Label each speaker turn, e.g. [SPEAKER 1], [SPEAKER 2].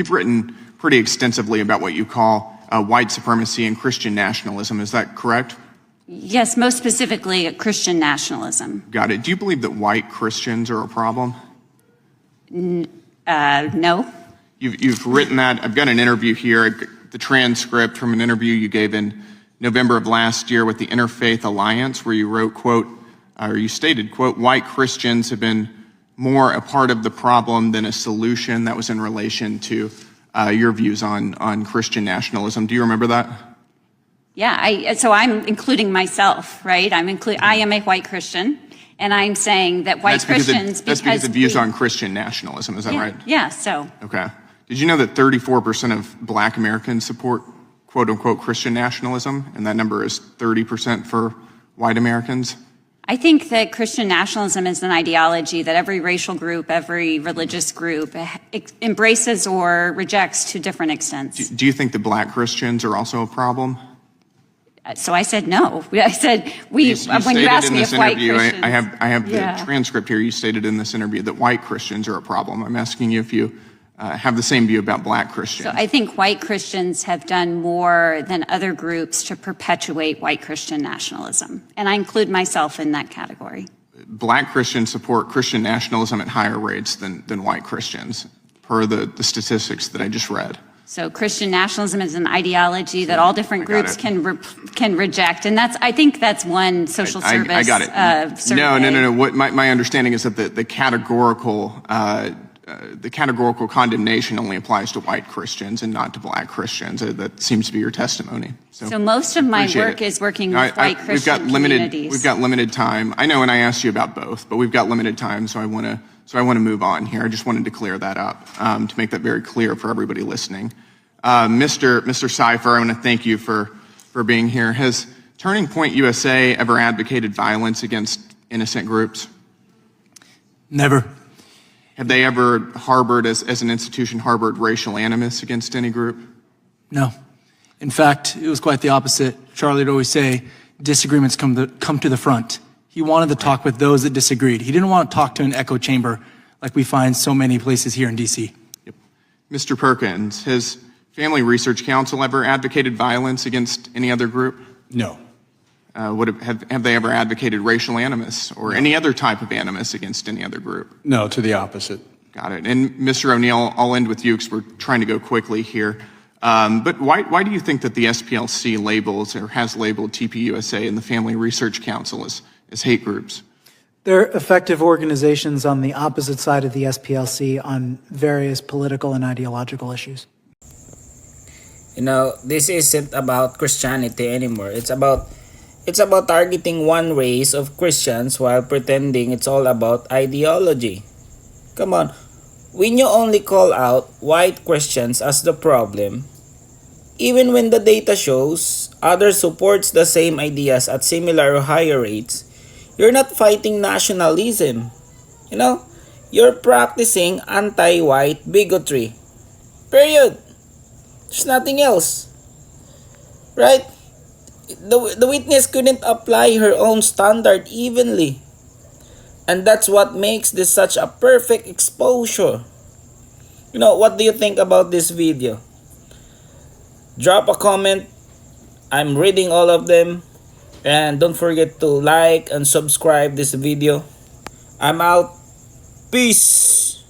[SPEAKER 1] you've written pretty extensively about what you call white supremacy and Christian nationalism. Is that correct?
[SPEAKER 2] Yes, most specifically Christian nationalism.
[SPEAKER 1] Got it. Do you believe that white Christians are a problem?
[SPEAKER 2] No.
[SPEAKER 1] You've written that. I've got an interview here, the transcript from an interview you gave in November of last year with the Interfaith Alliance, where you wrote, quote, or you stated, quote, white Christians have been more a part of the problem than a solution. That was in relation to your views on Christian nationalism. Do you remember that?
[SPEAKER 2] Yeah, so I'm including myself, right? I am a white Christian, and I'm saying that white Christians...
[SPEAKER 1] That's because of views on Christian nationalism, is that right?
[SPEAKER 2] Yeah, so...
[SPEAKER 1] Okay. Did you know that 34% of black Americans support quote-unquote Christian nationalism, and that number is 30% for white Americans?
[SPEAKER 2] I think that Christian nationalism is an ideology that every racial group, every religious group embraces or rejects to different extents.
[SPEAKER 1] Do you think that black Christians are also a problem?
[SPEAKER 2] So I said no. I said when you asked me if white Christians...
[SPEAKER 1] I have the transcript here. You stated in this interview that white Christians are a problem. I'm asking you if you have the same view about black Christians.
[SPEAKER 2] So I think white Christians have done more than other groups to perpetuate white Christian nationalism. And I include myself in that category.
[SPEAKER 1] Black Christians support Christian nationalism at higher rates than white Christians, per the statistics that I just read.
[SPEAKER 2] So Christian nationalism is an ideology that all different groups can reject, and I think that's one social service.
[SPEAKER 1] I got it.
[SPEAKER 2] Survey.
[SPEAKER 1] No. What my understanding is that the categorical condemnation only applies to white Christians and not to black Christians. That seems to be your testimony. So most
[SPEAKER 2] of my work is working with white Christian communities.
[SPEAKER 1] We've got limited time. I know, and I asked you about both, but we've got limited time, so I want to move on here. I just wanted to clear that up to make that very clear for everybody listening. Mr. Cipher, I want to thank you for being here. Has Turning Point USA ever advocated violence against innocent groups?
[SPEAKER 3] Never.
[SPEAKER 1] Have they ever as an institution, harbored racial animus against any group?
[SPEAKER 3] No. In fact, it was quite the opposite. Charlie would always say, disagreements come to the front. He wanted to talk with those that disagreed. He didn't want to talk to an echo chamber like we find so many places here in D.C.
[SPEAKER 1] Yep. Mr. Perkins, has Family Research Council ever advocated violence against any other group?
[SPEAKER 3] No.
[SPEAKER 1] Have they ever advocated racial animus or any other type of animus against any other group?
[SPEAKER 4] No, to the opposite.
[SPEAKER 1] Got it. And Mr. O'Neill, I'll end with you because we're trying to go quickly here. But why do you think that the SPLC labels or has labeled TPUSA and the Family Research Council as hate groups?
[SPEAKER 5] They're effective organizations on the opposite side of the SPLC on various political and ideological issues.
[SPEAKER 6] You know, this isn't about Christianity anymore. It's about targeting one race of Christians while pretending it's all about ideology. Come on, when you only call out white Christians as the problem, even when the data shows others supports the same ideas at similar or higher rates, you're not fighting nationalism. You know, you're practicing anti-white bigotry. Period. There's nothing else. Right? The witness couldn't apply her own standard evenly. And that's what makes this such a perfect exposure. You know, what do you think about this video? Drop a comment. I'm reading all of them. And don't forget to like and subscribe this video. I'm out. Peace.